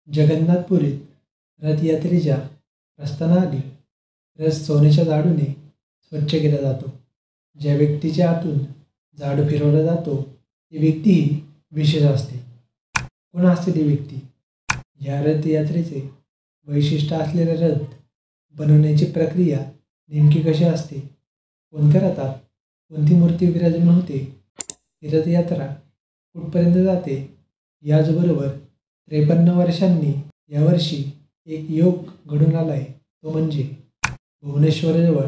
जगन्नाथपुरीत रथयात्रेच्या प्रस्थानाआधी रथ सोन्याच्या झाडूने स्वच्छ केला जातो. ज्या व्यक्तीच्या हातून झाडू फिरवला जातो ती व्यक्तीही विशेष असते. कोण असते ती व्यक्ती? या रथयात्रेचे वैशिष्ट्य असलेले रथ बनवण्याची प्रक्रिया नेमकी कशी असते? कोणत्या रथात कोणती मूर्ती विराजमान होते? ही रथयात्रा कुठपर्यंत जाते? याचबरोबर 53 वर्षांनी यावर्षी एक योग घडून आला आहे, तो म्हणजे भुवनेश्वरजवळ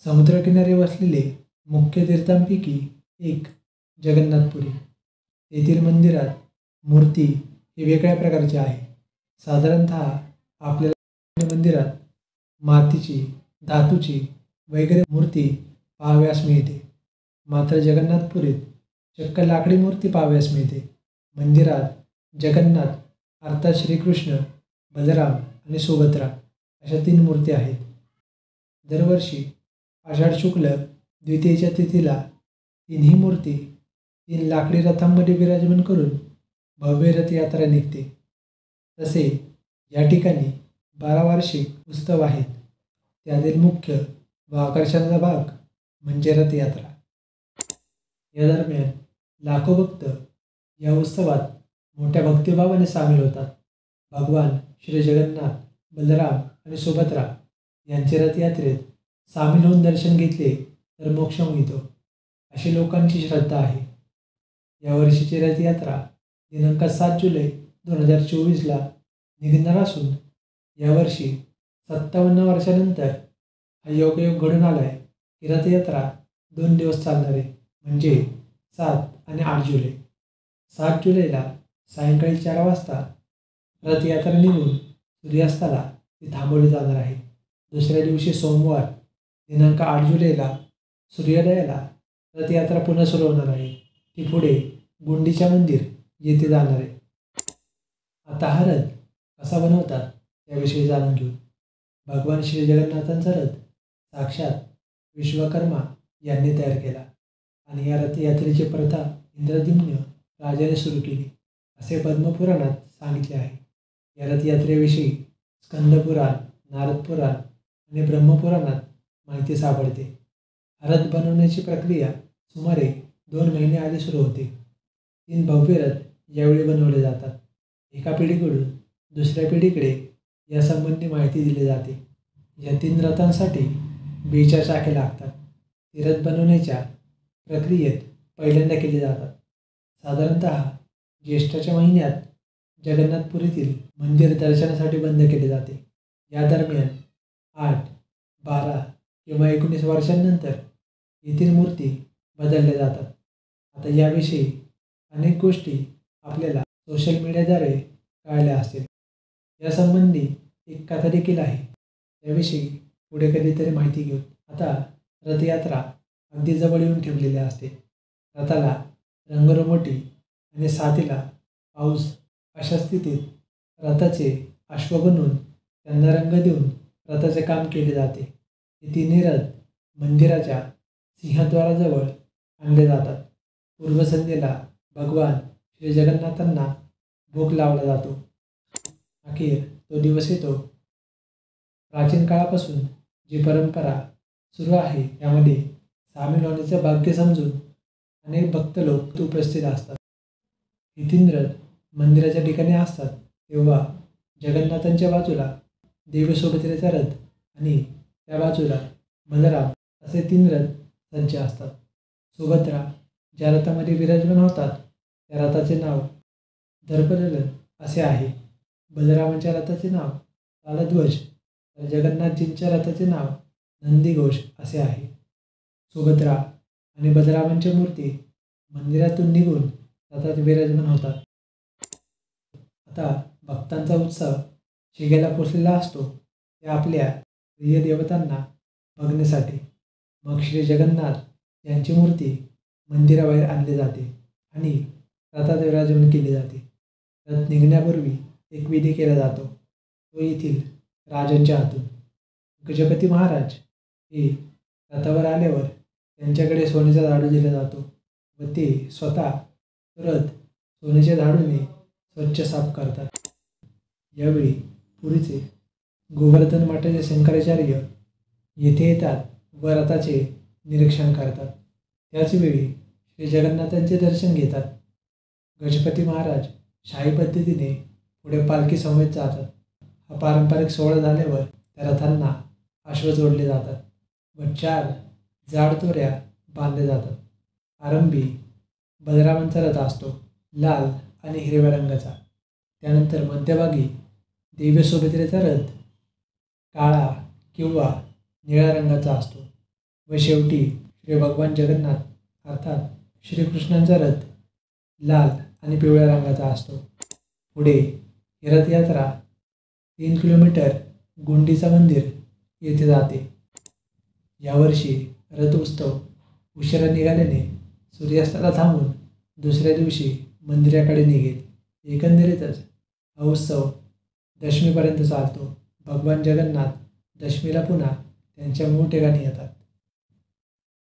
समुद्रकिनारी वसलेले मुख्य तीर्थांपैकी एक जगन्नाथपुरी. तेथील मंदिरात मूर्ती ही वेगळ्या प्रकारची आहे. साधारणतः आपल्याला मंदिरात मातीची, धातूची वगैरे मूर्ती पाहावयास मिळते, मात्र जगन्नाथपुरीत चक्क लाकडी मूर्ती पाहावयास मिळते. मंदिरात जगन्नाथ अर्थात श्रीकृष्ण, बलराम आणि सुभद्रा अशा 3 मूर्ती आहेत. दरवर्षी आषाढ शुक्ल द्वितीयेच्या तिथीला तिन्ही मूर्ती 3 लाकडी रथांमध्ये विराजमान करून भव्य रथयात्रा निघते. तसे या ठिकाणी 12 वार्षिक उत्सव आहेत. त्यातील मुख्य व आकर्षणाचा भाग म्हणजे रथयात्रा. या दरम्यान लाखो भक्त या उत्सवात मोठ्या भक्तिभावाने सामील होतात. भगवान श्री जगन्नाथ, बलराम आणि सुभद्रा यांचे रथयात्रेत सामील होऊन दर्शन घेतले तर मोक्ष मिळतो, अशी लोकांची श्रद्धा आहे. यावर्षीची रथयात्रा दिनांक 7 जुलै 2024ला निघणार असून यावर्षी 57 वर्षानंतर हा योगायोग घडून आला आहे की रथयात्रा 2 दिवस चालणार आहे, म्हणजे 7 आणि 8 जुलै. 7 जुलैला सायंकाळी 4 वाजता रथयात्रा निघून सूर्यास्ताला ती थांबवली जाणार आहे. दुसऱ्या दिवशी सोमवार दिनांक 8 जुलैला सूर्योदयाला रथयात्रा पुन्हा सुरू होणार आहे. ती पुढे गुंडीचा मंदिर येथे जाणार आहे. आता हा रथ कसा बनवतात त्याविषयी जाणून घेऊ. भगवान श्री जगन्नाथांचा रथ साक्षात विश्वकर्मा यांनी तयार केला आणि या रथयात्रेची प्रथा इंद्रद्युम्न राजाने सुरू केली, असे पद्मपुराणात सांगितले आहे. या रथयात्रेविषयी स्कंदपुराण, नारदपुराण आणि ब्रह्मपुराणात माहिती सापडते. हा रथ बनवण्याची प्रक्रिया सुमारे 2 महिने आधी सुरू होते. 3 भव्य रथ यावेळी बनवले जातात. एका पिढीकडून दुसऱ्या पिढीकडे यासंबंधी माहिती दिली जाते. या 3 रथांसाठी 42 चाके लागतात. ती रथ बनवण्याच्या प्रक्रियेत पहिल्यांदा केली जातात. साधारणतः ज्येष्ठाच्या महिन्यात जगन्नाथपुरीतील मंदिर दर्शनासाठी बंद केले जाते. या दरम्यान 8, 12 किंवा 19 वर्षांनंतर येथील मूर्ती बदलल्या जातात. आता याविषयी अनेक गोष्टी आपल्याला सोशल मीडियाद्वारे कळल्या असतील. यासंबंधी एक कथा देखील आहे, त्याविषयी पुढे कधीतरी माहिती घेऊ. आता रथयात्रा अगदी जवळ येऊन ठेवलेली असते. रथाला रंगरंगोटी आणि साथीला पाऊस अशा स्थितीत रथाचे अश्व बनवून त्यांना रंग देऊन रथाचे काम केले जाते. हे 3 रथ मंदिराच्या सिंहद्वाराजवळ आणले जातात. पूर्वसंध्येला भगवान श्री जगन्नाथांना भोग लावला जातो. अखेर तो दिवस येतो. प्राचीन काळापासून जी परंपरा सुरू आहे त्यामध्ये सामील होण्याचे भाग्य समजून अनेक भक्त लोक उपस्थित असतात. हे 3 रथ मंदिराच्या ठिकाणी असतात तेव्हा जगन्नाथांच्या बाजूला देवी सुभद्रेचा रथ आणि त्या बाजूला बलराम असे 3 रथ सज्ज असतात. सुभद्रा ज्या रथामध्ये विराजमान होतात त्या रथाचे नाव दर्पदलन असे आहे. बलरामांच्या रथाचे नाव तालध्वज तर जगन्नाथजींच्या रथाचे नाव नंदीघोष असे आहे. सुभद्रा आणि बलरामांच्या मूर्ती मंदिरातून निघून रथात विराजमान होतात. आता भक्तांचा उत्सव शिगेला पोचलेला असतो ते आपल्या प्रिय देवतांना बघण्यासाठी. मग श्री जगन्नाथ यांची मूर्ती मंदिराबाहेर आणली जाते आणि रथात विराजमान केली जाते. रथ निघण्यापूर्वी एक विधी केला जातो, तो येथील राजांच्या हातून. गजपती महाराज हे रथावर आल्यावर त्यांच्याकडे सोन्याचा झाडू दिला जातो व ते स्वतः रथ सोन्याच्या झाडूने स्वच्छ साफ करतात. यावेळी पुरीचे गोवर्धन मठाचे शंकराचार्य येथे येतात व रथाचे निरीक्षण करतात. त्याचवेळी श्री जगन्नाथांचे दर्शन घेतात. गजपती महाराज शाही पद्धतीने पुढे पालखी समेत जातात. हा पारंपरिक सोहळा झाल्यावर त्या रथांना अश्व जोडले जातात व 4 जाड दोऱ्या बांधल्या जातात. आरंभी बलरामांचा रथ असतो, लाल आणि हिरव्या रंगाचा. त्यानंतर मध्यभागी देवी सुभद्रेचा रथ काळा किंवा निळ्या रंगाचा असतो व शेवटी श्री भगवान जगन्नाथ अर्थात श्रीकृष्णांचा रथ लाल आणि पिवळ्या रंगाचा असतो. पुढे ही रथयात्रा 3 किलोमीटर गुंडीचा मंदिर येथे जाते. यावर्षी रथ उत्सव उशिरा निघाल्याने सूर्यास्ताला थांबून दुसऱ्या दिवशी मंदिराकडे निघेल. एकंदरीतच हा उत्सव दशमीपर्यंत चालतो. भगवान जगन्नाथ दशमीला पुन्हा त्यांच्या मूळ ठिकाणी येतात.